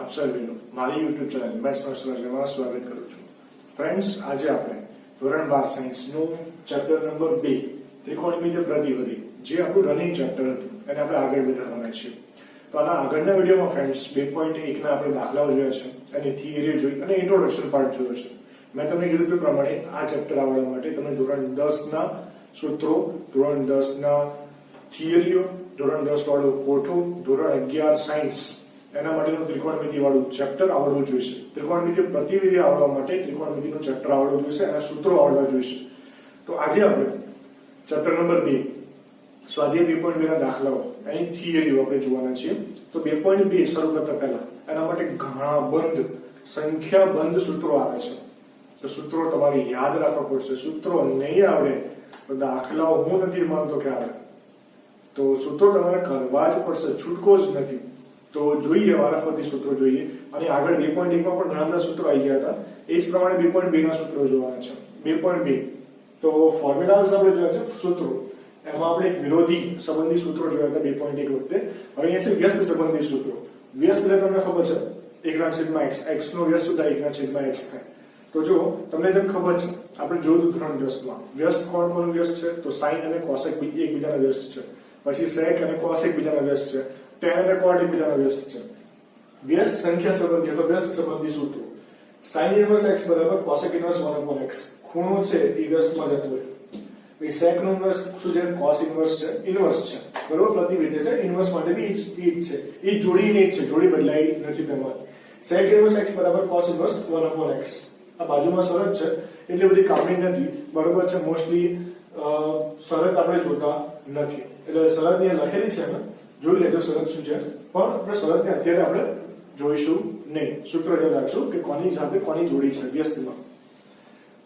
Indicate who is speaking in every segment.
Speaker 1: આપ સર્વેનું મારી YouTube channel maths માં સ્વાગત કરું છું. ફ્રેન્ડ્સ, આજે આપણે ધોરણ 12 સાયન્સનું ચેપ્ટર નંબર 2 ત્રિકોણમિતિય પ્રતિપદી, જે આપણું રનિંગ ચેપ્ટર હતું, એને આપણે આગળ વધારવાના છીએ. તો આના આગળના વિડીયોમાં ફ્રેન્ડ્સ 2.1 ના આપણે દાખલાઓ જોયા છે, એની થિયરી જોઈ અને ઇન્ટ્રોડક્શન પાર્ટ જોયો છે. મેં તમને કીધું તે પ્રમાણે આ ચેપ્ટર આવડવા માટે તમે ધોરણ 10 ના સૂત્રો, ધોરણ 10 ના થિયરીઓ, ધોરણ 10 વાળો કોઠો, ધોરણ 11 સાયન્સ એના માટેનું ત્રિકોણમિતિ વાળું ચેપ્ટર આવડવું જોઈશે. ત્રિકોણમિતિ પ્રતિવિધિ આવડવા માટે ત્રિકોણમિતિનું ચેપ્ટર આવડવું જોઈશે, એના સૂત્રો આવડવા જોઈશે. તો આજે આપણે ચેપ્ટર નંબર 2 સ્વાધ્યાય 2.2 ના દાખલાઓ એની થિયરીઓ આપણે જોવાના છીએ. તો 2.2 શરૂ કરતા પહેલા એના માટે ઘણા સંખ્યાબંધ સૂત્રો આવે છે. તો સૂત્રો તમારે યાદ રાખવા પડશે. સૂત્રો નહીં આવડે તો દાખલાઓ હું નથી માનતો કે આવડે. તો સૂત્રો તમારે કરવા જ પડશે, છૂટકો જ નથી. તો જોઈએ, વારાફરતી સૂત્રો જોઈએ. અને આગળ 2.1 માં પણ ઘણા બધા સૂત્રો આવી ગયા હતા. એ જ પ્રમાણે 2.2 ના સૂત્રો જોવાના છે. 2.2 તો ફોર્મ્યુલાઝ આપણે જોયા છે, સૂત્રો. એમાં આપણે વિરોધી સંબંધી સૂત્રો જોયા હતા 2.1 વખતે. હવે અહીંયા છે વ્યસ્ત સંબંધી સૂત્રો. વ્યસ્ત એટલે તમને ખબર છે 1/x, x નો વ્યસ્ત સુધા 1/x થાય. તો જો તમને જેમ ખબર છે, આપણે જોયું ધોરણ 10 માં વ્યસ્ત કોણ વ્યસ્ત છે, તો sin અને cos એકબીજાના વ્યસ્ત છે. પછી sec અને cos એકબીજાના વ્યસ્ત છે. tan અને cot એકબીજાના વ્યસ્ત છે. વ્યસ્ત સંખ્યા સંબંધી અથવા વ્યસ્ત સંબંધી સૂત્રો. sin inverse x બરાબર cos inverse 1/x. ખૂણો છે એ વ્યસ્તમાં જતો હોય. પછી sec નો ઇન્વર્સ શું છે? cos inverse છે, ઇન્વર્સ છે. બરોબર, પ્રતિવિધિ છે. ઇન્વર્સ માટે બી એ જ છે. એ જોડીને જ છે, જોડી બદલાઈ નથી તેમાં. sec inverse x બરાબર cos inverse 1/x. આ બાજુમાં શરત છે એટલે બધી કામની નથી. બરોબર છે, મોસ્ટલી શરત આપણે જોતા નથી. એટલે શરત અહીંયા લખેલી છે, ને જોઈ લેજો શરત શું છે. પણ આપણે શરતને અત્યારે આપણે જોઈશું નહીં. સૂત્ર યાદ રાખશું કે કોની સાથે કોની જોડી છે વ્યસ્તમાં.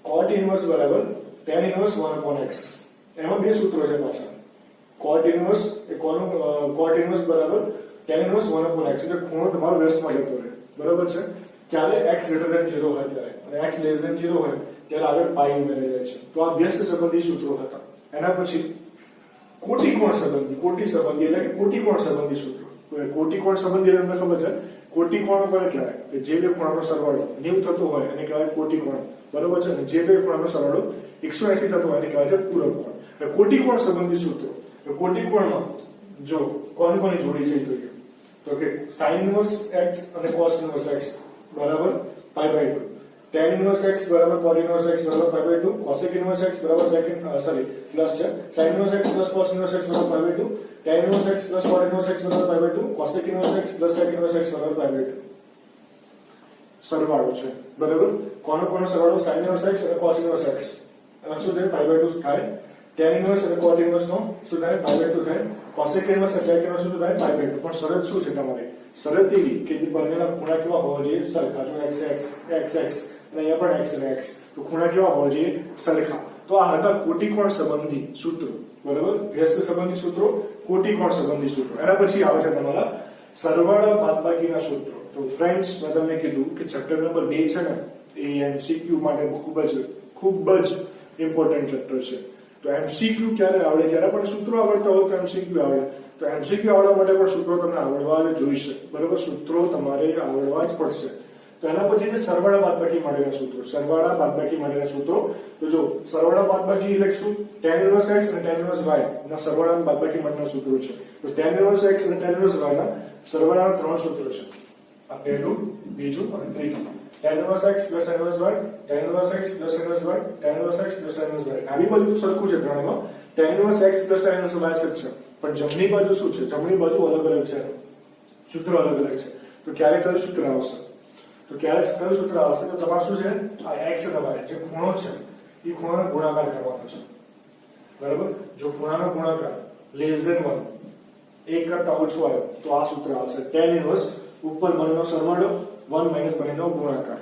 Speaker 1: cot inverse બરાબર tan inverse 1/x. એમાં બે સૂત્રો છે પાછા. cot inverse બરાબર tan inverse 1/x. એટલે ખૂણો તમારો વ્યસ્તમાં જતો રહે. બરાબર છે. ક્યારે x greater than 0 હોય ત્યારે, અને x less than 0 હોય ત્યારે આગળ પાઈ ઉમેરાઈ જાય છે. તો આ વ્યસ્ત સંબંધી સૂત્રો હતા. એના પછી કોટિકોણ સંબંધી એટલે કે કોટિકોણ સંબંધી સૂત્રો. કોટિકોણ સંબંધી એટલે તમને ખબર છે, કોટિકોણ કોને કહેવાય? કે જે બે ખૂણાનો સરવાળો 90 થતો હોય એને કહેવાય કોટિકોણ. બરોબર છે. અને જે બે ખૂણાનો સરવાળો 180 થતો હોય એને કહેવાય છે પૂરક કોણ. એટલે કોટિકોણ સંબંધી સૂત્રો. કોટિકોણમાં જો કોની જોડી છે જોઈએ તો કે sin inverse x અને cos inverse x બરાબર π/2, tan inverse x બરાબર cot inverse x બરાબર π/2, cosec inverse x બરાબર પ્લસ છે sin inverse x plus cos inverse x બરાબર π/2, tan inverse x plus cot inverse x બરાબર π/2, cosec inverse x plus sec inverse x બરાબર π/2. સરવાળો છે. બરાબર. કોનો સરવાળો? sin inverse x અને cos inverse x. એનો શું થાય? π/2 થાય. tan inverse અને cot inverse નો શું થાય? π/2 થાય. cosec inverse અને sec inverse શું થાય? π/2. પણ શરત શું છે તમારી? શરત એવી કે બંનેના ખૂણા કેવા હોવા જોઈએ? સરખા. જો x અને અહીંયા પણ x અને x, તો ખૂણા કેવા હોવા જોઈએ? સરખા. તો આ હતા કોટિકોણ સંબંધી સૂત્રો. બરાબર. વ્યસ્ત સંબંધી સૂત્રો, કોટિકોણ સંબંધી સૂત્રો. એના પછી આવે છે તમારા સરવાળા બાદબાકીના સૂત્રો. તો ફ્રેન્ડ્સ, મેં તમને કીધું કે ચેપ્ટર નંબર 2 છે ને, એ MCQ માટે ખૂબ જ ઇમ્પોર્ટન્ટ ચેપ્ટર છે. તો MCQ ક્યારે આવડે? જ્યારે પણ સૂત્રો આવડતા હોય તો MCQ આવડે. તો MCQ આવડવા માટે પણ સૂત્રો તમને આવડવા જોઈશે. બરાબર. સૂત્રો તમારે આવડવા જ પડશે. તો એના પછી છે સરવાળા બાદબાકી માટેના સૂત્રો. તો જો સરવાળા બાદબાકી લખશું tan inverse x અને tan inverse y ના સરવાળા બાદબાકી માટેના સૂત્રો છે. તો tan inverse x અને tan inverse y ના સરવાળાના 3 સૂત્રો છે. આ પહેલું, બીજું અને ત્રીજું. tan inverse x plus tan inverse y, tan inverse x plus tan inverse y, tan inverse x plus tan inverse y. આવી બાજુ સરખું છે ત્રણેયમાં. tan inverse x plus tan inverse y છે. પણ જમણી બાજુ શું છે? જમણી બાજુ અલગ છે. સૂત્ર અલગ છે. તો ક્યારે કયું સૂત્ર આવશે? તો તમારે શું છે? આ x અને y જે ખૂણો છે એ ખૂણાનો ગુણાકાર કરવાનો છે. બરાબર. જો ખૂણાનો ગુણાકાર less than 1, 1 કરતા ઓછો આવ્યો તો આ સૂત્ર આવશે. tan inverse ઉપર બંનેનો સરવાળો 1 - બંનેનો ગુણાકાર.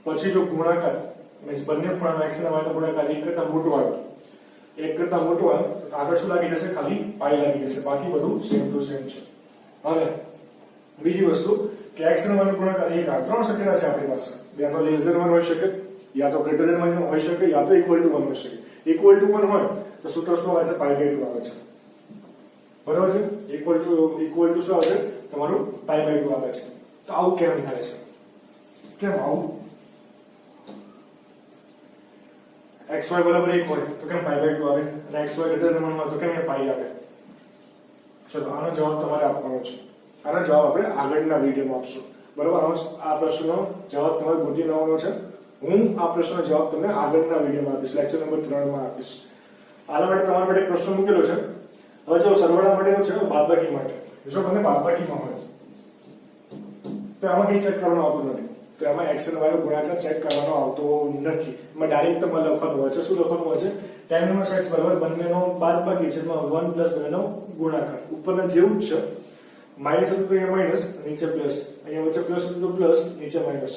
Speaker 1: પછી જો ગુણાકાર મીન્સ બંને ખૂણાનો x અને y નો ગુણાકાર 1 કરતા મોટો આવ્યો, તો આગળ શું લાગી જશે? ખાલી પાઈ લાગી જશે. બાકી બધું સેમ ટુ સેમ છે. હવે બીજી વસ્તુ કે x અને y નો ગુણાકાર 1 આ 3 શક્યતા છે આપણી પાસે. યા તો લેસ ધેન 1 હોઈ શકે, યા તો ગ્રેટર ધેન 1 હોઈ શકે, યા તો ઇક્વલ ટુ 1 હોઈ શકે. ઇક્વલ ટુ 1 હોય તો સૂત્ર શું આવે છે? π/2 આવે છે. બરાબર છે. ઇક્વલ ટુ શું આવે છે? તમારું π/2 આવે છે. તો આવું કેમ થાય છે? કેમ આવું? xy બરાબર 1 હોય તો કેમ π/2 આવે અને xy greater than 1 હોય તો કેમ એ પાઈ આવે? ચલો આનો જવાબ તમારે આપવાનો છે. આનો જવાબ આપણે આગળના વિડીયોમાં આપશું. બરાબર? આ પ્રશ્નનો જવાબ તમારે ગોતી લેવાનો છે. હું આ પ્રશ્નનો જવાબ તમને આગળના વિડીયોમાં આપીશ, લેક્ચર નંબર 3 માં આપીશ. આના માટે તમારા માટે પ્રશ્ન મૂકેલો છે. હવે જો સરવાળા માટેનો છે, બાદબાકી માટે. જો મને બાદબાકીમાં હોય તો આમાં કંઈ ચેક કરવાનું આવતું નથી. તો એમાં x અને y નો ગુણાકાર ચેક કરવાનો આવતો નથી. એમાં ડાયરેક્ટ તમારે લખવાનું હોય છે. શું લખવાનું હોય છે? tan inverse x બરાબર બંનેનો બાદબાકી છે, એમાં 1 પ્લસ બંનેનો ગુણાકાર. ઉપરના જેવું જ છે. માઈનસ હતું તો અહીંયા માઈનસ, નીચે પ્લસ. અહીંયા વચ્ચે પ્લસ હતું તો પ્લસ, નીચે માઈનસ.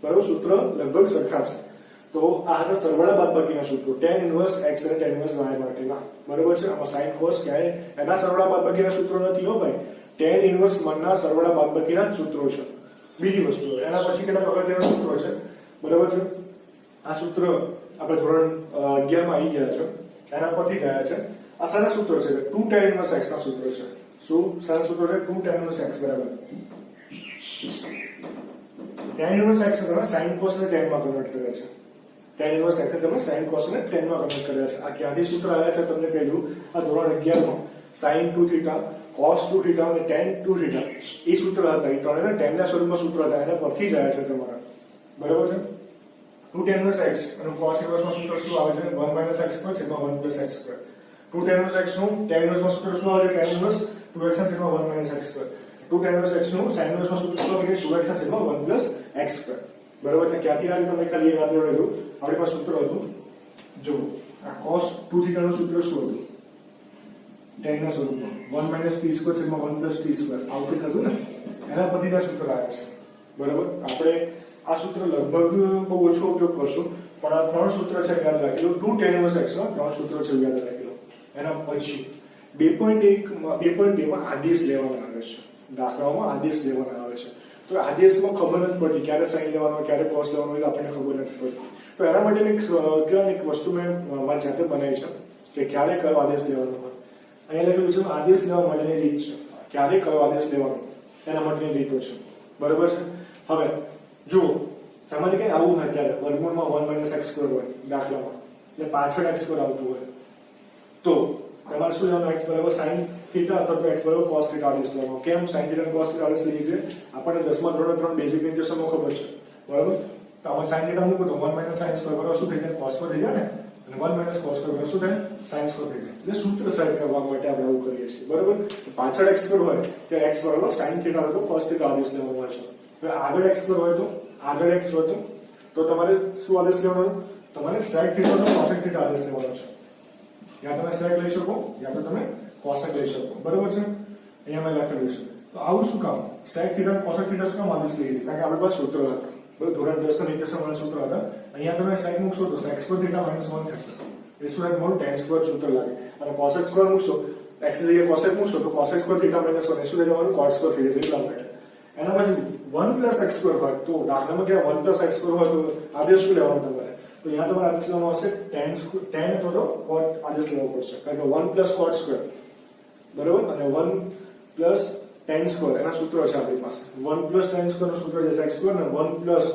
Speaker 1: બરાબર? સૂત્ર લગભગ સરખા છે. તો આ હતા સરવાળા બાદબાકીના સૂત્રો, tan inverse x અને tan inverse y માટેના. બરાબર છે? આમાં sin cos ક્યાંય એના સરવાળા બાદબાકીના સૂત્રો નથી હો ભાઈ. tan inverse ના સરવાળા બાદબાકીના જ સૂત્રો છે. બીજી વસ્તુ એના પછી કેટલા અગત્યના સૂત્રો છે. બરાબર છે? આ સૂત્ર આપણે ધોરણ 11 માં આવી ગયા છે, એના પરથી ગયા છે. આ સારા સૂત્રો છે. 2 tan inverse x ના સૂત્રો છે. શું સારા સૂત્રો છે? 2 tan inverse x બરાબર tan inverse x તમે sin cos ને tan માં કન્વર્ટ કરે છે. tan inverse x તમે sin cos ને tan માં કન્વર્ટ કર્યા છે. આ ક્યાંથી સૂત્ર આવ્યા છે તમને કહી દઉં. આ ધોરણ 11 માં sin 2 θ cos 2 θ અને tan 2 θ એ સૂત્ર હતા. એ ત્રણેયના tan ના સ્વરૂપમાં સૂત્ર હતા. એના પરથી જ આવ્યા છે તમારા. બરાબર છે? 2 tan inverse x અને cos inverse માં સૂત્ર શું આવે છે? 1 - x² છેદમાં 1 + x². 2 tan inverse x નું tan inverse માં સૂત્ર શું આવે છે? tan inverse 2x છેદમાં 1 - x². 2 tan inverse x નું sin inverse માં સૂત્ર શું આવે છે? 2x છેદમાં 1 + x². બરાબર છે? ક્યાંથી આવ્યું તમને ખાલી યાદ રહેવું. આપણી પાસે સૂત્ર હતું, જો આ cos 2 θ નું સૂત્ર શું હતું? tan ના સ્વરૂપમાં 1 - t² છેદમાં 1 + t². આવું હતું ને, એના પરથી આ સૂત્ર આવ્યા છે. બરાબર? આપણે આ સૂત્ર લગભગ બહુ ઓછો ઉપયોગ કરશું, પણ આ ત્રણ સૂત્ર છે યાદ રાખી લો. 2 tan inverse x ના ત્રણ સૂત્રો છે યાદ રાખી લો. એના પછી 2.2 માં આદેશ લેવામાં આવે છે. દાખલાઓમાં આદેશ લેવામાં આવે છે. તો આદેશમાં ખબર નથી પડતી ક્યારે સાઈન લેવાનો, ક્યારે કોસ લેવાનો, એ આપણને ખબર નથી પડતી. તો એના માટે એક વસ્તુ મેં મારી જાતે બનાવી છે કે ક્યારે કયો આદેશ લેવાનો હોય. અહીંયા લખેલું છે આદેશ લેવા માટેની રીત છે. ક્યારે કયો આદેશ લેવાનો એના માટેની રીતો છે. બરાબર છે? હવે જુઓ, તમારે કઈ આવું હોય ત્યારે વર્ગમૂળમાં 1 - x² હોય દાખલામાં, એટલે પાછળ x² આવતું હોય તો તમારે શું લેવાનું? x બરાબર sin θ અથવા તો x બરાબર cos θ આદેશ લેવાનો. કેમ sin θ અને cos θ આદેશ લઈએ છીએ? આપણને 10મા ધોરણના ત્રણ બેઝિક નિર્દેશકો ખબર છે. બરાબર? તો આમાં sin θ મૂકો તો 1 - sin² બરાબર શું થઈ જાય? cos² થઈ જાય ને. અને 1 - cos² બરાબર શું થાય? sin² થઈ જાય. એટલે સૂત્ર સાઈડ કરવા માટે આપણે આવું કરીએ છીએ. બરાબર? પાછળ x² હોય ત્યારે x બરાબર sin θ અથવા તો cos θ આદેશ લેવાનો હોય છે. હવે આગળ x² હોય તો આગળ x હોય તો તમારે શું આદેશ લેવાનો? તમારે sec θ અથવા cosec θ આદેશ લેવાનો છે. યા તમે sec લઈ શકો યા તો તમે cosec લઈ શકો. બરાબર છે? અહીંયા મેં લખેલું છે. તો આવું શું કામ? sec θ અને cosec θ શું કામ આદેશ લઈએ છીએ? કારણ કે આપણી પાસે સૂત્ર હતા. બરાબર? ધોરણ 10 ના નિર્દેશકના સૂત્ર હતા. અહીંયા તમે sec મૂકશો તો sec² θ - 1 થશે. એ શું થાય? તમારું tan² સૂત્ર લાગે. અને cosec² મૂકશો, x ની જગ્યાએ cosec મૂકશો તો cosec² θ - 1 એ શું થાય? તમારું cos² થઈ જશે. એટલા માટે એના પછી 1 + x² હોય તો દાખલામાં કે 1 + x² હોય તો આદેશ શું લેવાનો તમારે? તો અહીંયા તમારે આદેશ લેવાનો હશે tan અથવા તો cot આદેશ લેવો પડશે. કારણ કે 1 + cot². બરાબર? અને 1 + tan² એના સૂત્રો છે આપણી પાસે. 1 + tan² નું સૂત્ર છે x² અને 1 +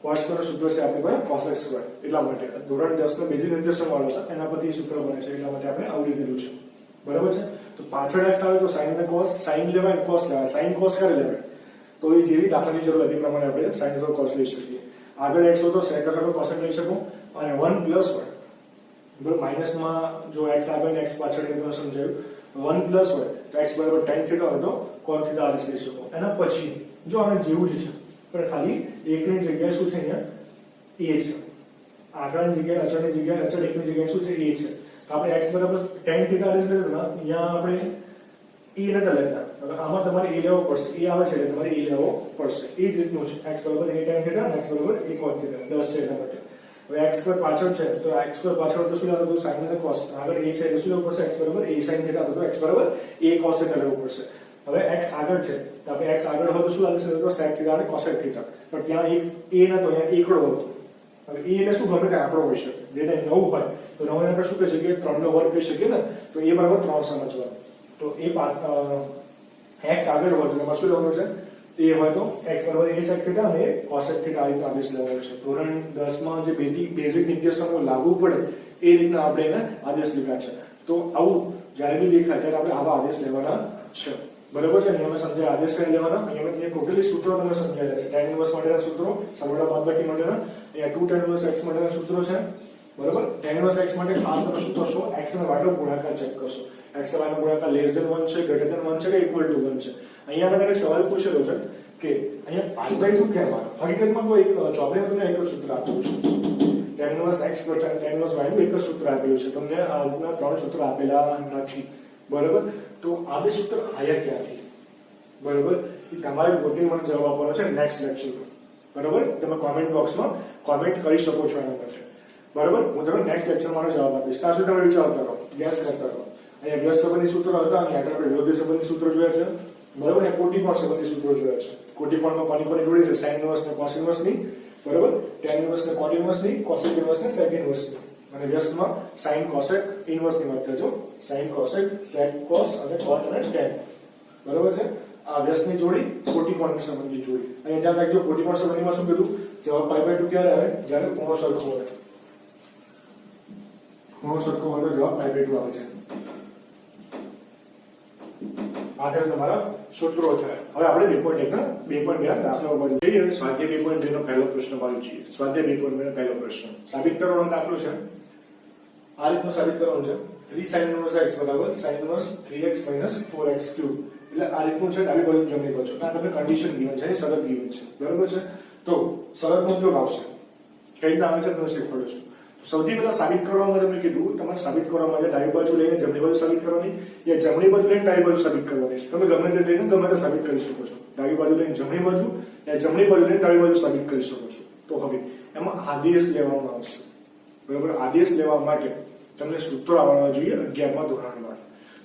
Speaker 1: cos² નું સૂત્ર છે આપણી પાસે cos(x²). એટલા માટે ધોરણ 10 ના બેઝિક નિર્દેશક વાળો હતા, એના પરથી સૂત્ર બને છે. એટલા માટે આપણે આવડી દીધું છે. બરાબર છે? તો પાછળ x આવે તો sin અને cos, sin લેવાય અને cos લેવાય. sin cos ક્યારે લેવાય? તો એ જેવી દાખલાની જરૂર હતી પ્રમાણે આપણે sin અથવા cos લઈ શકીએ. આગળ x હોય તો sec અથવા cos લઈ શકો અને 1 પ્લસ હોય. બરાબર? માઈનસમાં જો x આગળ ને x પાછળ એ તમને સમજાયું. 1 પ્લસ હોય તો x બરાબર tan θ હોય તો cos θ આદેશ લઈ શકો. એના પછી જો આને જેવું જ છે પણ ખાલી એકની જગ્યાએ શું છે? અહીંયા a છે. આગળની જગ્યાએ અચળની જગ્યાએ અચળ એકની જગ્યાએ શું છે? a છે. તો આપણે x બરાબર tan θ આદેશ લઈ દીધા. અહીંયા આપણે e નતા લેતા. હવે આમાં તમારે a લેવો પડશે. e આવે છે એટલે તમારે e લેવો પડશે. એ જ રીતનું છે. x બરાબર a tan θ અને x બરાબર a cos θ. 10 છે એના માટે. હવે x² પાછળ છે તો x² પાછળ તો શું લાગે? તો sin અને cos. આગળ a છે એટલે શું લેવું પડશે? x બરાબર a sin θ અથવા તો x બરાબર a cos θ લેવું પડશે. હવે x આગળ છે તો આપણે x આગળ હોય તો શું લાગે છે? તો sec θ અને cosec θ. પણ ત્યાં એક a નતો, અહીંયા એકડો હતો. હવે a એટલે શું? ગમે તે આંકડો હોઈ શકે. જેને 9 હોય તો 9 ને આપણે શું કહી શકીએ? 3 નો વર્ગ કહી શકીએ ને. તો a બરાબર 3 સમજવાનું. તો x આગળ હોય તો એમાં શું લેવાનું છે? એ હોય તો x બરાબર a sec θ અને cosec θ આ રીતે આદેશ લેવાનો છે. ધોરણ 10 માં જે બેઝિક નિર્દેશકો લાગુ પડે એ રીતના આપણે એને આદેશ લીધા છે. તો આવું જ્યારે બી દેખાય ત્યારે આપણે આવા આદેશ લેવાના છે. બરાબર છે. નિયમ સમજાય આદેશ લેવાના. અહીંયા ટોટલી સૂત્રો તમને સમજાયેલા છે. tan ઇન્વર્સ માટેના સૂત્રો, સરવાળા બાદબાકી માટેના, અહીંયા 2 tan ઇન્વર્સ x માટેના સૂત્રો છે. બરાબર. tan ઇન્વર્સ x માટે ખાસ તમે શું કરશો, x અને y નો ગુણાકાર ચેક કરશો. x અને y નો ગુણાકાર <1 છે, greater than 1 છે કે equal to 1 છે. અહીંયા મેં એક સવાલ પૂછેલો છે કે અહીંયા π by 2 કેમ આવે? હકીકતમાં તો એક ચોપડીમાં તમને એક જ સૂત્ર આપેલું છે. tan inverse x tan inverse y નું એક જ સૂત્ર આપેલું છે. તમને આ ત્રણ સૂત્ર આપેલા નથી. બરાબર. તો આ બે સૂત્ર આયા ક્યાંથી? બરાબર. એ તમારે પોતે મને જવાબ આપવાનો છે નેક્સ્ટ લેક્ચરમાં. બરાબર. તમે કોમેન્ટ બોક્સમાં કોમેન્ટ કરી શકો છો એના પર. બરાબર. હું તમને નેક્સ્ટ લેક્ચરમાં જવાબ આપીશ. ત્યાં સુધી તમે વિચારતા રહો, ગેસ કરતા રહો. અહીંયા વ્યસ્ત સંબંધી સૂત્રો હતા અને આગળ આપણે વિરોધી સંબંધી સૂત્રો જોયા છે. બરાબર. અને કોટીકોણ સંબંધી સૂત્રો જોયા છે. કોટીકોણમાં કોની કોની જોડી છે? sin ઇન્વર્સ ને cos ઇન્વર્સ ની. બરાબર. tan ઇન્વર્સ ને cot ઇન્વર્સ ની, cosec ઇન્વર્સ ને sec ઇન્વર્સ ની. અને વ્યસ્તમાં sin cosec ઇન્વર્સ ની વાત થજો. sin cosec sec cos અને cot અને tan. બરાબર છે. આ વ્યસ્તની જોડી, કોટીકોણની સંબંધી જોડી. અને ધ્યાન રાખજો કોટીકોણ સંબંધીમાં શું કીધું? જવાબ π by 2 ક્યારે આવે? જ્યારે ખૂણો સરખો હોય. ખૂણો સરખો હોય તો જવાબ π by 2 આવે છે. આધાર તમારા સૂત્રો થાય. હવે આપણે 2.1 ના દાખલાઓ બાજુ જઈએ. સ્વાધ્યાય 2.2 નો પહેલો પ્રશ્ન બાજુ છીએ. સ્વાધ્યાય 2.2 નો પહેલો પ્રશ્ન સાબિત કરવાનો દાખલો છે. આ રીતનું સાબિત કરવાનું છે. 3 sin inverse x બરાબર sin inverse 3x - 4x cube. એટલે આ રીતનું છે. ડાબી બાજુ જમણી બાજુ. આ તમને કન્ડિશન ગિવન છે, શરત ગિવન છે. બરાબર છે. તો શરતનો ઉપયોગ આવશે. કઈ રીતે આવે છે તમે શીખવાડું છું. સૌથી પહેલા સાબિત કરવા માટે મેં કીધું તમારે સાબિત કરવા માટે ડાબી બાજુ લઈને જમણી બાજુ સાબિત કરવાની, યા જમણી બાજુ લઈને ડાબી બાજુ સાબિત કરવાની. તમે ગમે તે લઈને ગમે તે સાબિત કરી શકો છો. ડાબી બાજુ લઈને જમણી બાજુ, યા જમણી બાજુ લઈને ડાબી બાજુ સાબિત કરી શકો છો. તો હવે એમાં આદેશ લેવામાં આવશે. બરાબર. આદેશ લેવા માટે તમને સૂત્રો આવડવા જોઈએ. 11મા ધોરણમાં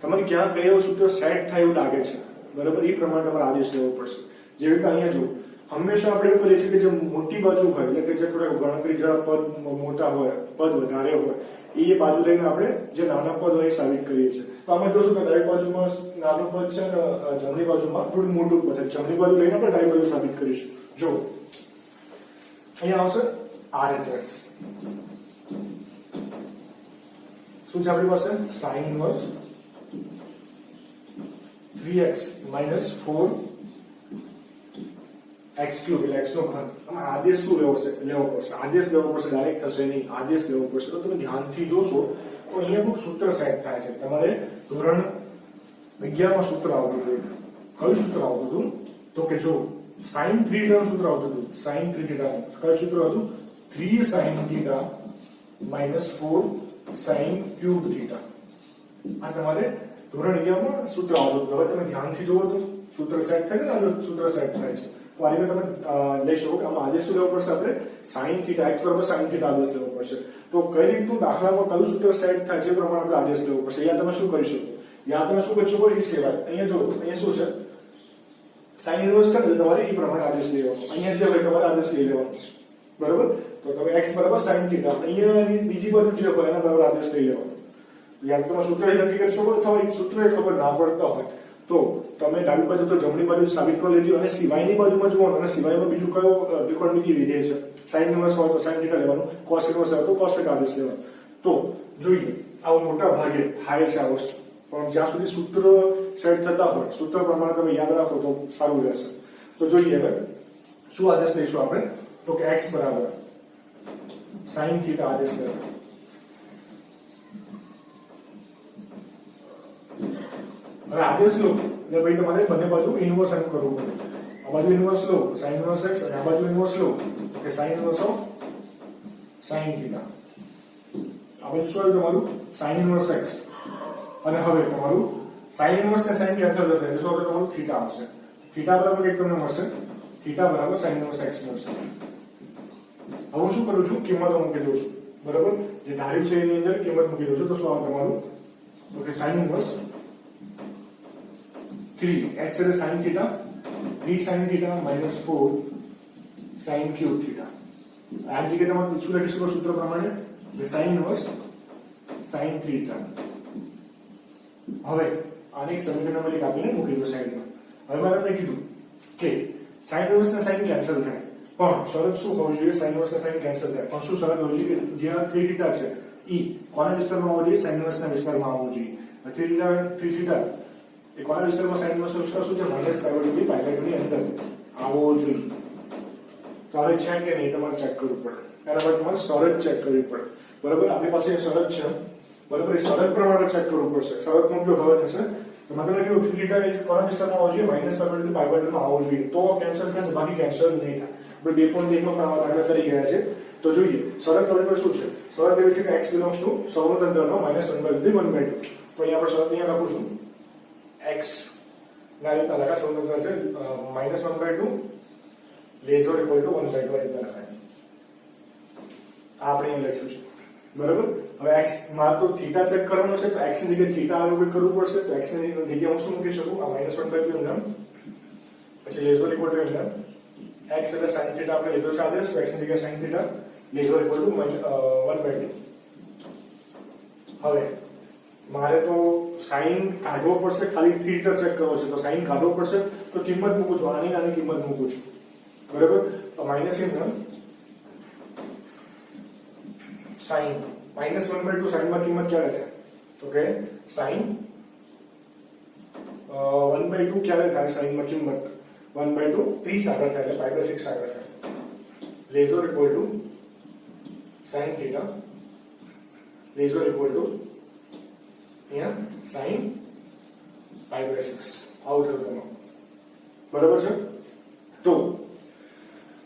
Speaker 1: તમારે ક્યાં કયો સૂત્ર સેટ થાય એવું લાગે છે. બરાબર. એ પ્રમાણે તમારે આદેશ લેવો પડશે. જેવી રીતે અહીંયા જો હંમેશા આપણે એવું કરીએ છીએ કે જે મોટી બાજુ હોય, એટલે કે જે થોડા ગણતરી જરા પદ મોટા હોય, પદ વધારે હોય, એ બાજુ લઈને આપણે જે નાના પદ હોય એ સાબિત કરીએ છીએ. તો આપણે જોશું કે ડાબી બાજુમાં નાનું પદ છે અને જમણી બાજુમાં થોડું મોટું પદ છે. જમણી બાજુ લઈને આપણે ડાબી બાજુ સાબિત કરીશું. જો અહીંયા આવશે RHS. શું છે આપણી પાસે? sin inverse 3x - 4 x cube એટલે x નો ઘન. આદેશ શું લેવો પડશે? આદેશ લેવો પડશે. ડાયરેક્ટ થશે નહીં, આદેશ લેવો પડશે. તો તમે ધ્યાનથી જોશો તો અહીંયા કોઈ સૂત્ર સેટ થાય છે. તમારે ધોરણ 11 માં સૂત્ર આવતું હતું. કયું સૂત્ર આવતું હતું? તો કે જો sin 3θ નું સૂત્ર આવતું હતું. sin 3θ કયું સૂત્ર હતું? 3 sin θ - 4 sin ક્યુબ θ. આ તમારે ધોરણ 11 માં સૂત્ર આવતું હતું. હવે તમે ધ્યાનથી જોવો તો સૂત્ર સેટ થાય છે ને, સૂત્ર સેટ થાય છે. તો આ રીતે તમે લઈ શકો કે આમાં આદેશ શું લેવો પડશે? આપણે sin θ x બરાબર sin θ આદેશ લેવો પડશે. તો કઈ રીતનું દાખલામાં કયું સૂત્ર સેટ થાય છે પ્રમાણે આપણે આદેશ લેવો પડશે. યા તમે શું કરી શકો? એ સિવાય અહીંયા જો અહીંયા શું છે? sin ઇન્વર્સ છે ને, તમારે એ પ્રમાણે આદેશ લેવાનો. અહીંયા જે હોય તમારે આદેશ લઈ લેવાનો. બરાબર. તો તમે x બરાબર sin θ, અહીંયા બીજી બાજુ જે હોય એના બરાબર આદેશ લઈ લેવાનો. યા તમે સૂત્ર નક્કી કરી શકો અથવા એ સૂત્ર ખબર ના પડતા હોય તો તમે ડાબી બાજુ તો જમણી બાજુ સાબિત કરી લીધી અને સિવાયની બાજુમાં જુઓ. અને સિવાયમાં બીજું કયો ત્રિકોણમિતિ વિધેય છે? sin ઇન્વર્સ હોય તો sin θ લેવાનું, cos ઇન્વર્સ હોય તો cos θ આદેશ લેવાનો. તો જોઈએ આવું મોટા ભાગે થાય છે આ વસ્તુ. પણ જ્યાં સુધી સૂત્ર સેટ થતા હોય, સૂત્ર પ્રમાણે તમે યાદ રાખો તો સારું રહેશે. તો જોઈએ હવે શું આદેશ લઈશું આપણે? તો કે x બરાબર sin θ આદેશ લેવાનો. હવે આદેશ લો એટલે ભાઈ તમારે બંને બાજુ ઇન્વર્સ એમ કરવું પડે. આ બાજુ ઇન્વર્સ લો sin ઇન્વર્સ x અને આ બાજુ ઇન્વર્સ લો કે sin ઇન્વર્સ ઓફ sin θ. આ બાજુ શું આવ્યું તમારું? sin inverse x. અને હવે તમારું sin ઇન્વર્સ ને sin કેન્સલ થશે એટલે શું આવશે? તમારું θ આવશે. θ બરાબર એક તમને મળશે. θ બરાબર sin ઇન્વર્સ x મળશે. હવે હું શું કરું છું? કિંમતો મૂકી દઉં છું. બરાબર. જે ધાર્યું છે એની અંદર કિંમત મૂકી દઉં છું. તો શું આવે તમારું? તો કે sin ઇન્વર્સ 3 x એટલે sin θ, 3 sin θ - 4 sin ક્યુબ θ. આ જગ્યાએ તમારે શું લખી શકો સૂત્ર પ્રમાણે? sin inverse sin 3θ. હવે આને એક સમીકરણ માં કાપીને મૂકી દો સાઈડમાં. હવે મેં તમને કીધું કે sin ઇન્વર્સ ને sin કેન્સલ થાય, પણ શરત શું હોવી જોઈએ? sin ઇન્વર્સ ને sin કેન્સલ થાય, પણ શું શરત હોવી જોઈએ? જ્યાં 3θ છે e કોના વિસ્તારમાં હોવો જોઈએ? sin ઇન્વર્સ ના વિસ્તારમાં આવવો જોઈએ. 3θ એ કોના વિસ્તારમાં? sin ઇન્વર્સ નો વિસ્તાર શું છે? -π/2 ની અંદર આવવો જોઈએ. તો હવે છે કે નહીં તમારે ચેક કરવું પડે, એના માટે તમારે શરત ચેક કરવી પડે. બરાબર, આપણી પાસે એક શરત છે, બરાબર, એ શરત પ્રમાણે ચેક કરવું પડશે. શરતનો ઉપયોગ હવે થશે. મતલબ કે 3θ એ કોના વિસ્તારમાં આવવો જોઈએ? -π/2 માં આવવો જોઈએ, તો કેન્સલ થશે, બાકી કેન્સલ નહીં થાય. આપણે 2.1 નો દાખલા કરી ગયા છે, તો જોઈએ શરત હવે શું છે. શરત એવી છે કે x બિલોંગ્સ ટુ સર્વતંત્રનો -1/2 થી 1/2. તો અહીંયા આપણે શરત અહીંયા લખું છું, x ના રીતના લખા, સર્વતંત્ર છે -1/2 લેઝર ઇક્વલ ટુ 1/2 રીતના લખાય. આપણે અહીં લખ્યું છે, બરાબર. હવે x માં તો થીટા ચેક કરવાનો છે, તો x ની જગ્યાએ થીટા આવે એવું કરવું પડશે. તો x ની જગ્યાએ હું શું મૂકી શકું? આ -1/2 એમ, પછી lesser equal to M, x એટલે sin θ આપણે લીધો છે આદેશ, તો x ની જગ્યાએ sin θ લેઝર ઇક્વલ ટુ 1/2. હવે મારે તો sin કાઢવો પડશે, ખાલી θ ચેક કરવો છે, તો sin કાઢવો પડશે, તો કિંમત મૂકું છું, આની કિંમત મૂકું છું, બરાબર. તો માઈનસ sin -1/2 sin માં કિંમત ક્યારે થાય? તો કે sin 1/2 ક્યારે થાય? sin માં કિંમત 1/2 30 આગળ થાય, એટલે π/6 આગળ થાય. લેઝર ઇક્વલ ટુ sin θ લેઝર ઇક્વલ ટુ અહીંયા sin π/6 આવું થયું તમારું, બરાબર છે. તો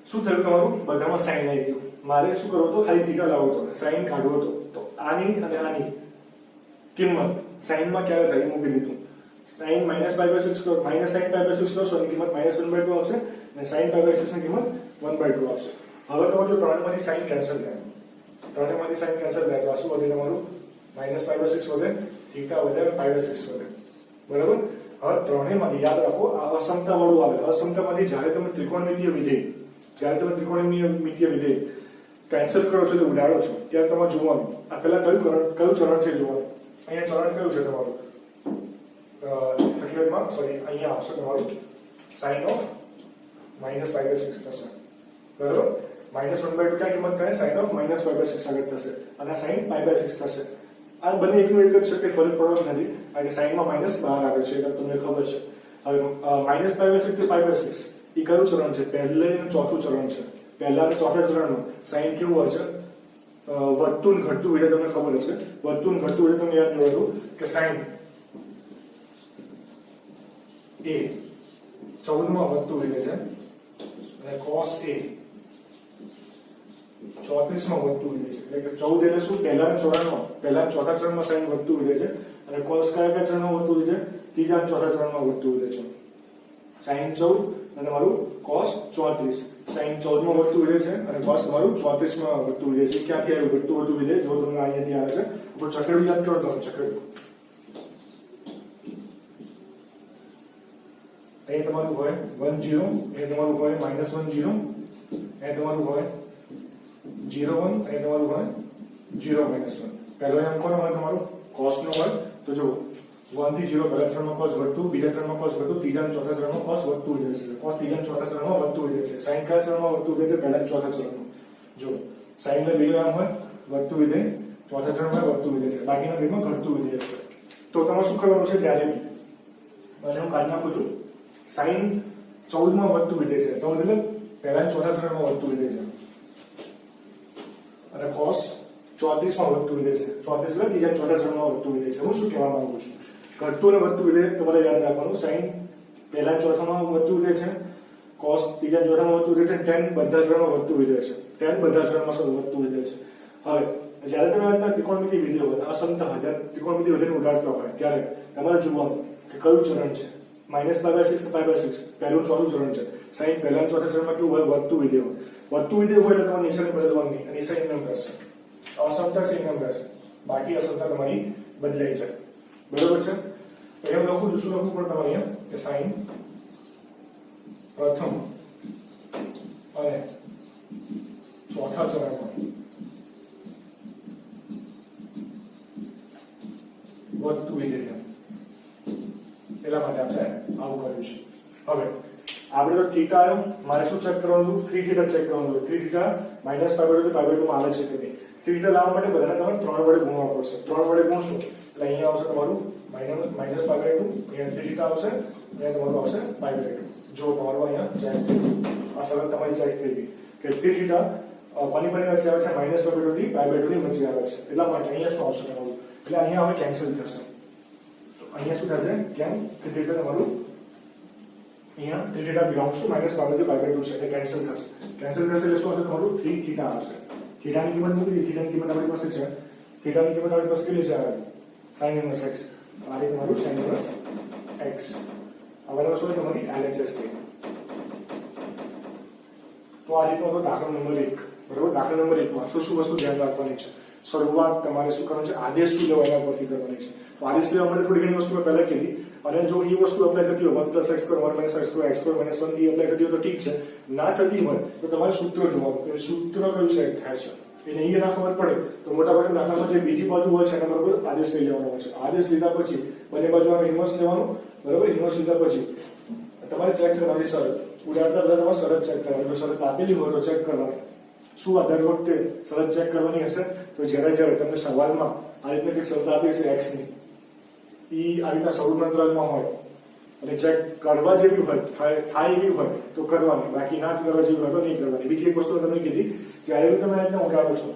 Speaker 1: શું થયું તમારું? બધામાં sin આવી ગયું. મારે શું કરવું હતું? ખાલી θ લાવવો હતો, sin કાઢવો હતો. તો આની અને આની કિંમત sin માં ક્યારે થાય મૂકી દીધું. sin -π/6 કરો, -sin π/6 કરશો એની કિંમત -1/2 આવશે, અને sin π/6 ની કિંમત 1/2 આવશે. હવે તમારે જો ત્રણમાંથી sin કેન્સલ થાય, ત્રણેયમાંથી sin કેન્સલ થાય, તો આ શું વધે તમારું? -π/6 વધે, θ વધે, π/6 વધે, બરાબર. હવે ત્રણેયમાંથી યાદ રાખો, આ અસમતા વાળું આવે. અસમતામાંથી જ્યારે તમે ત્રિકોણમિતીય વિધેય કેન્સલ કરો છો, તો ઉડાડો છો, ત્યારે તમારે જોવાનું આ પેલા કયું ચરણ છે જોવાનું. અહીંયા ચરણ કયું છે તમારું? હકીકતમાં સોરી અહીંયા આવશે તમારું sin of -π/6 થશે, બરાબર. -1/2 ક્યાં કિંમત થાય? sin of -π/6 આગળ થશે, અને sin π/6 થશે. આ બંને એકનું એક જ છે, કે ફરક પડતો નથી, કારણ કે sin માં માઈનસ બહાર આવે છે, એટલે તમને ખબર છે. હવે -π/6 થી π/6 એ કયું ચરણ છે? પહેલું અને ચોથું ચરણ છે. પહેલા અને ચોથા ચરણમાં sin કેવું હોય છે? વધતું ને ઘટતું વિધેય તમને ખબર હશે. વધતું ને ઘટતું વિધેય તમને યાદ રહેતું કે sin a 14 માં વધતું વિધેય છે, અને cos a 34 માં વધતું વિધેય છે. એટલે કે 14 એટલે શું? પહેલા ચોથા ચરણમાં sin વધતું વિધેય છે, અને cos કયા ચરણમાં વધતું વિધેય છે? ત્રીજા અને ચોથા ચરણમાં વધતું વિધેય છે. sin 14 અને તમારું cos 34. sin 14 માં વધતું વિધેય છે, અને cos તમારું 34 માં વધતું વિધેય છે. ક્યાંથી આવ્યું વધતું વિધેય? જો તમને અહીંયાથી આવે છે, તો ચક્રવ્યુહ યાદ કરો. તમે ચક્રવ્યુહ અહીં તમારું હોય 1 0, અહીં તમારું હોય -1 0, અહીં તમારું હોય 0 1, અહીં તમારું હોય 0 -1. પહેલો એમ કોનો હોય? તમારું cos નો હોય. તો જો 1 થી 0 પહેલા ચરણમાં cos વધતું, બીજા ચરણમાં cos વધતું, ત્રીજા અને ચોથા ચરણમાં cos વધતું વિધેય છે. cos ત્રીજા અને ચોથા ચરણમાં વધતું વિધેય છે. sin કયા ચરણમાં વધતું વિધેય છે? પહેલા અને ચોથા ચરણમાં. જો sin નો બીજો નામ હોય વધતું વિધેય, ચોથા ચરણમાં વધતું વિધેય છે, બાકીના બેમાં ઘટતું વિધેય છે. તો તમારે શું કરવાનું છે? ત્યારે બી અને હું કાઢી નાખું છું. sin 14 માં વધતું વિધેય છે, 14 એટલે પહેલા અને ચોથા ચરણમાં વધતું વિધેય છે, અને cos 34 માં વધતું વિધેય છે. 34 એટલે ત્રીજા અને ચોથા ચરણમાં વધતું વિધેય છે. હું શું કહેવા માંગુ છું? ઘટતું અને વધતું વિધેય તમારે યાદ રાખવાનું. sin પહેલા ચોથામાં વધતું વિધેય છે, cos ત્રીજા ચોથામાં વધતું વિધેય છે, tan બધા ચરણમાં વધતું વિધેય છે, tan બધા ચરણમાં વધતું વિધેય છે. હવે જ્યારે તમે આ ત્રિકોણમિતિય વિધેય હોય, અસમતા હોય, જ્યારે ત્રિકોણમિતિય વિધેયને ઉડાડતા હોય, ત્યારે તમારે જોવાનું કે કયું ચરણ છે. -π/6 થી π/6 પહેલું ચોથું ચરણ છે. sin પહેલા ચોથા ચરણમાં કેવું હોય? વધતું વિધેય હોય. વધતું વિધેય હોય એટલે તમારે નિશાની બદલવાની નહીં, નિશાની એમ રહેશે. અસમતા છે એમ રહેશે, બાકી અસમતા તમારી બદલાઈ જાય, બરોબર છે. એમ લખું છું, શું લખવું પડે તમારે અહીંયા? કે sin પ્રથમ અને ચોથા ચરણમાં વધતું વિધેય, એટલા માટે આપણે આવું કર્યું છે. હવે આપણે તો થીટા આવ્યો, મારે શું ચેક કરવાનું? 3 થીટા ચેક કરવાનું. 3 theta minus pi by 2 pi by 2 માં આવે છે કે નહીં? 3 થીટા લાવવા માટે બધાને તમારે 3 વડે ગુણવા પડશે. 3 વડે ગુણશું એટલે અહીંયા આવશે તમારું માઇનસ પાઈ બાય 2, અહીંયા 3 થીટા આવશે, અહીંયા તમારું આવશે પાઈ બાય 2. જો તમારું અહીંયા ચેક થઈ ગયું, આ શરત તમારી ચેક થઈ ગઈ કે 3 થીટા કોની વચ્ચે આવે છે? માઇનસ પાઈ બાય 2 થી પાઈ બાય 2 ની વચ્ચે આવે છે. એટલા માટે અહીંયા શું આવશે તમારું? એટલે અહીંયા હવે કેન્સલ થશે. તો અહીંયા શું થશે? કેમ? 3 થીટા તમારું અહીંયા 3 theta belongs to minus pi by 2 છે એટલે કેન્સલ થશે. કેન્સલ થશે એટલે શું આવશે તમારું? 3 થીટા આવશે. થીટાની કિંમત મૂકી દીધી. થીટાની કિંમત આપણી પાસે છે. થીટાની કિંમત આપણી પાસે કેટલી છે? sin inverse x. આ રીતે તમારું sin ઇન્વર્સ x. હવે શું તમારી LHS થઈ. તો આ રીતનો હતો દાખલો નંબર 1. બરોબર? દાખલા નંબર 1 માં શું વસ્તુ ધ્યાન રાખવાની છે? શરૂઆત તમારે શું કરવાનું છે? આદેશ શું લેવા એના પરથી કરવાની છે. તો આદેશ લેવા માટે થોડી ઘણી વસ્તુઓ પહેલા કીધી, અને જો એ વસ્તુ એપ્લાય થતી હોય 1 + x² 1 - x² x² - 1 એ એપ્લાય થતી હોય તો ઠીક છે. ના થતી હોય તો તમારે સૂત્ર જોવાનું કે સૂત્ર કયું સેટ થાય છે. એને અહીંયા ના ખબર પડે તો મોટાભાગના દાખલામાં જે બીજી બાજુ હોય છે એના બરોબર આદેશ લઈ લેવાનો હોય છે. આદેશ લીધા પછી બંને બાજુ આમ ઇન્વર્સ લેવાનું. બરોબર? ઇન્વર્સ લીધા પછી તમારે ચેક કરવાની શરત. ઉદાહરણ તરીકે તમારે શરત ચેક કરવાની. જો શરત આપેલી હોય તો ચેક કરવાની. શું આ દર વખતે શરત ચેક કરવાની હશે? તો જ્યારે તમને સવાલમાં આ રીતની કંઈક શરત આપી હશે x ની, ઈ આ રીતના સૌર અંતરાલમાં હોય અને ચેક કરવા જેવી હોય, થાય એવી હોય તો કરવાની, બાકી ના કરવા જેવી હોય તો નહીં કરવાની. બીજી એક વસ્તુ તમને કીધી, જ્યારે બી તમે આ ઉડાડો છો,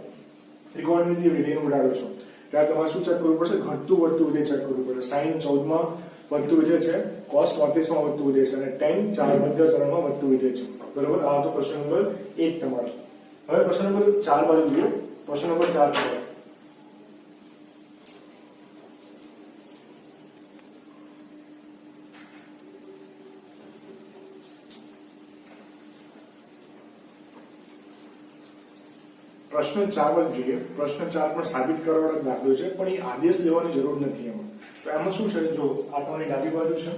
Speaker 1: ત્રિકોણમિતિય વિધેય ઉડાડો છો, ત્યારે તમારે શું ચેક કરવું પડશે? ઘટતું વધતું વિધેય ચેક કરવું પડશે. sin 14 માં વધતું વિધેય છે, cos 34 માં વધતું વિધેય છે, અને tan 4 મધ્ય ચરણમાં વધતું વિધેય છે. બરોબર? આ તો પ્રશ્ન નંબર 1 તમારો. હવે પ્રશ્ન નંબર 4 બાજુ જોઈએ. પ્રશ્ન નંબર 4 તમારો પ્રશ્ન 4 બાજુ જોઈએ. પ્રશ્ન 4 પણ સાબિત કરવાનો દાખલો છે, પણ એ આદેશ લેવાની જરૂર નથી એમાં. તો એમાં શું છે? જો આ તમારી ડાબી બાજુ છે,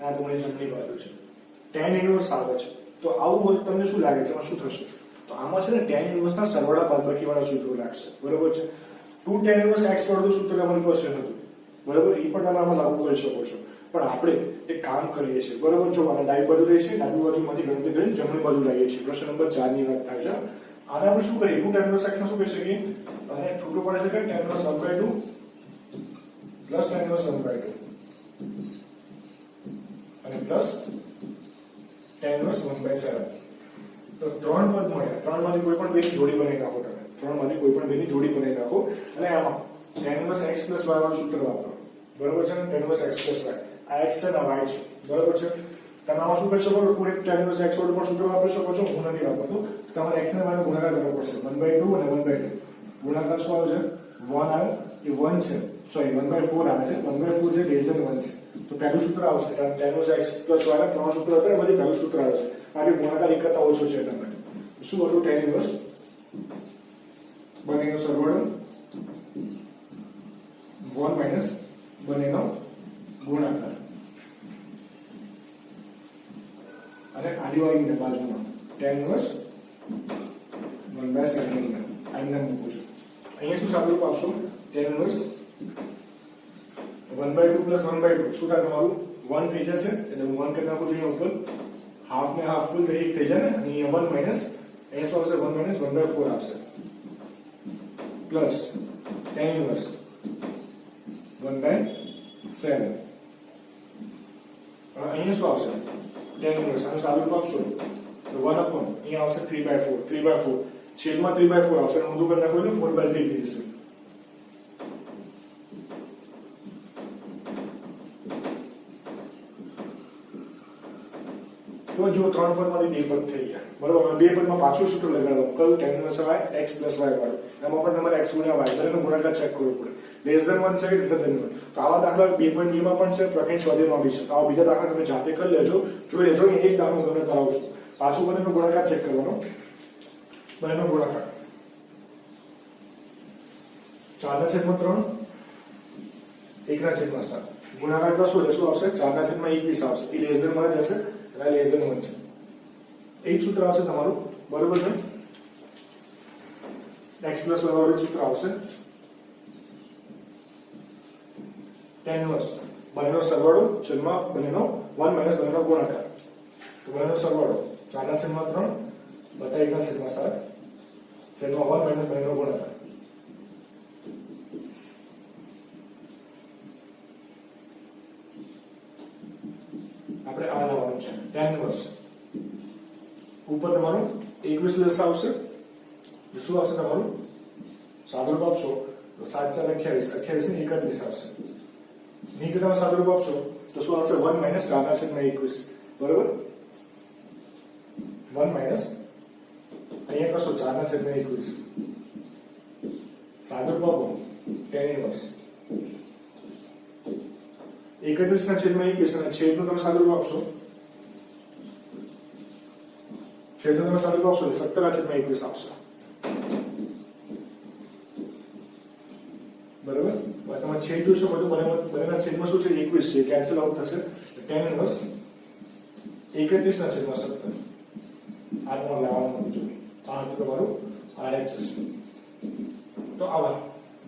Speaker 1: આ તમારી જમણી બાજુ છે, tan ઇન્વર્સ આવે છે. તો આવું હોય તમને શું લાગે છે? એમાં શું થશે? તો આમાં છે ને tan ઇન્વર્સ ના સરવાળા બાદબાકી વાળા સૂત્રો લાગશે. બરોબર છે? 2 tan ઇન્વર્સ x વાળું સૂત્ર અમારી પાસે હતું. બરોબર? એ પણ તમે આમાં લાગુ કરી શકો છો. પણ આપણે એક કામ કરીએ છીએ. બરોબર? જો આને ડાબી બાજુ લઈએ છીએ, ડાબી બાજુમાંથી ગણતરી કરીને જમણી બાજુ લાવીએ છીએ. પ્રશ્ન નંબર 4 ની વાત થાય છે. આને આપણે શું કરીએ? 2 tan ઇન્વર્સ x ને શું કહી શકીએ? અને છૂટું પડે છે કે tan inverse 1/2 plus tan inverse 1/2 અને પ્લસ tan ઇન્વર્સ 1/7. તો 3 પદ મળ્યા. 3 માંથી કોઈ પણ બેની જોડી બનાવી નાખો તમે. 3 માંથી કોઈ પણ બેની જોડી બનાવી નાખો અને આમાં tan ઇન્વર્સ x + y વાળું સૂત્ર વાપરો. બરોબર છે? tan inverse x + y. આ x છે ને આ y છે. બરોબર છે? તમે આમાં શું કરી શકો? પૂરે tan ઇન્વર્સ x વાળું પણ સૂત્ર વાપરી શકો છો. હું નથી વાપરતો. તમારે x ને y નો ગુણાકાર કરવો પડશે. 1/2 અને 1/2. ગુણાકાર શું આવે છે? 1 આવે. એ 1 છે. સોરી 1/4 આવે છે. 1/4 છે લેસર 1 છે. તો પહેલું સૂત્ર આવશે. tan ઇન્વર્સ x + y ના 3 સૂત્ર હતા, એમાંથી પહેલું સૂત્ર આવે છે. આ ગુણાકાર એક કરતા ઓછો છે એટલા માટે. શું હતું? tan ઇન્વર્સ બંનેનો સરવાળો 1 - બંનેનો ગુણાકાર. અને આડીવાળી બાજુમાં tan ઇન્વર્સ 1/7 આઈને મૂકું છું. અહીંયા શું સાદુરૂપ આપશો? tan ઇન્વર્સ 1/2 + 1/2 શું થાય તમારું? 1 થઈ જશે. એટલે હું 1 કરી નાખું છું અહીંયા ઉપર. હાફ ને હાફ ફૂલ થઈ જાય ને. અને અહીંયા 1 - અહીંયા શું આવશે? 1 - 1/4 આવશે. Plus tan inverse 1/7. અહીંયા શું આવશે? tan ઇન્વર્સ આનું સાદુરૂપ આપશો તો 1 upon અહીંયા આવશે 3/4. 3/4 છેદમાં 3/4 આવશે. ઊંધું કરી નાખો એટલે 4/3 થઈ જશે. તો જો 3 પદમાંથી 2 પદ થઈ ગયા. બરોબર? હવે 2 પદમાં પાછું સૂત્ર લગાડવાનું. કયું? tan inverse y x + y વાળું. એમાં પણ તમારે x ગુણ્યા y બંનેનો ગુણાકાર ચેક કરવો પડે. <1 છે કે <1. તો આવા દાખલા 2.2 માં પણ છે, પ્રકરણ સ્વાધ્યાયમાં બી છે. તો આવા બીજા દાખલા તમે જાતે કરી લેજો. જોઈ લેજો. એક દાખલો તમને કરાવું છું. પાછું બંનેનો ગુણાકાર ચેક કરવાનો. બંનેનો ગુણાકાર 4/3 1/7 ગુણાકાર કરશો એટલે શું આવશે? 4/21 આવશે. એ લેઝરમાં જ હશે. લેઝર 1 છે. એક સૂત્ર આવશે તમારું. બરોબર છે? x + y વાળું સૂત્ર આવશે. tan ઇન્વર્સ બંનેનો સરવાળો છેદમાં બંનેનો 1 - બંનેનો ગુણાકાર. તો બંનેનો સરવાળો 4/3 બધા 1/7 તેમાં 1 માઇનસ બંનેનો ગુણાકાર. આપણે આ લાવવાનું છે tan ઇન્વર્સ ઉપર તમારું 21 દસ આવશે. શું આવશે તમારું સાદુરૂપ આપશો તો 7 4 28 ને 31 આવશે. નીચે તમે સાદુરૂપ આપશો તો શું આવશે 1 માઇનસ 4/21 બરોબર. 1 માઇનસ અહીંયા કરશો 4/21 સાદુરૂપ આપો tan ઇન્વર્સ 31/21 અને છેદનું તમે સાદુરૂપ આપશો છેદનું તમે સાદુરૂપ આપશો 17/21 આવશે બરાબર. તમે છેદ જોશો બધું બંનેના છેદમાં શું છે 21 છે કેન્સલ આઉટ થશે. tan ઇન્વર્સ 31/17 આ તમારે લાવવાનું હતું. આ હતું તમારું RHS. તો આવા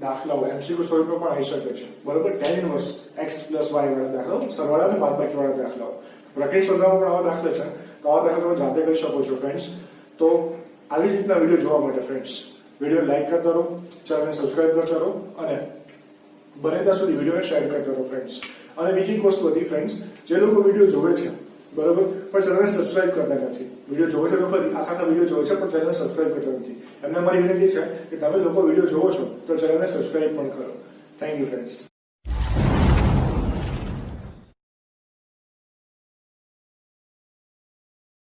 Speaker 1: દાખલાઓ MCQ સ્વરૂપમાં પણ આવી શકે છે બરોબર. tan ઇન્વર્સ x + y વાળા દાખલાઓ, સરવાળા અને બાદબાકી વાળા દાખલાઓ. પ્રકૃતિ સ્પર્ધામાં પણ આવા દાખલા છે. તો આવા દાખલા તમે જાતે કરી શકો છો ફ્રેન્ડ્સ. તો આવી જ રીતના વિડીયો જોવા માટે ફ્રેન્ડ્સ વિડીયો લાઈક કરતા રહો, ચેનલને સબસ્ક્રાઇબ કરતા રહો અને બને ત્યાં સુધી વિડીયોને શેર કરતા રહો ફ્રેન્ડ્સ. અને બીજી એક વસ્તુ હતી ફ્રેન્ડ્સ, જે લોકો વિડીયો જોવે છે બરોબર પણ ચેનલને સબસ્ક્રાઇબ કરતા નથી, વિડીયો જોવે છે તો ખરી આખા વિડીયો જોવે છે પણ ચેનલને સબસ્ક્રાઇબ કરતા નથી, એમને મારી વિનંતી છે કે તમે લોકો વિડીયો જોવો છો તો ચેનલને સબસ્ક્રાઇબ પણ કરો. Thank you friends.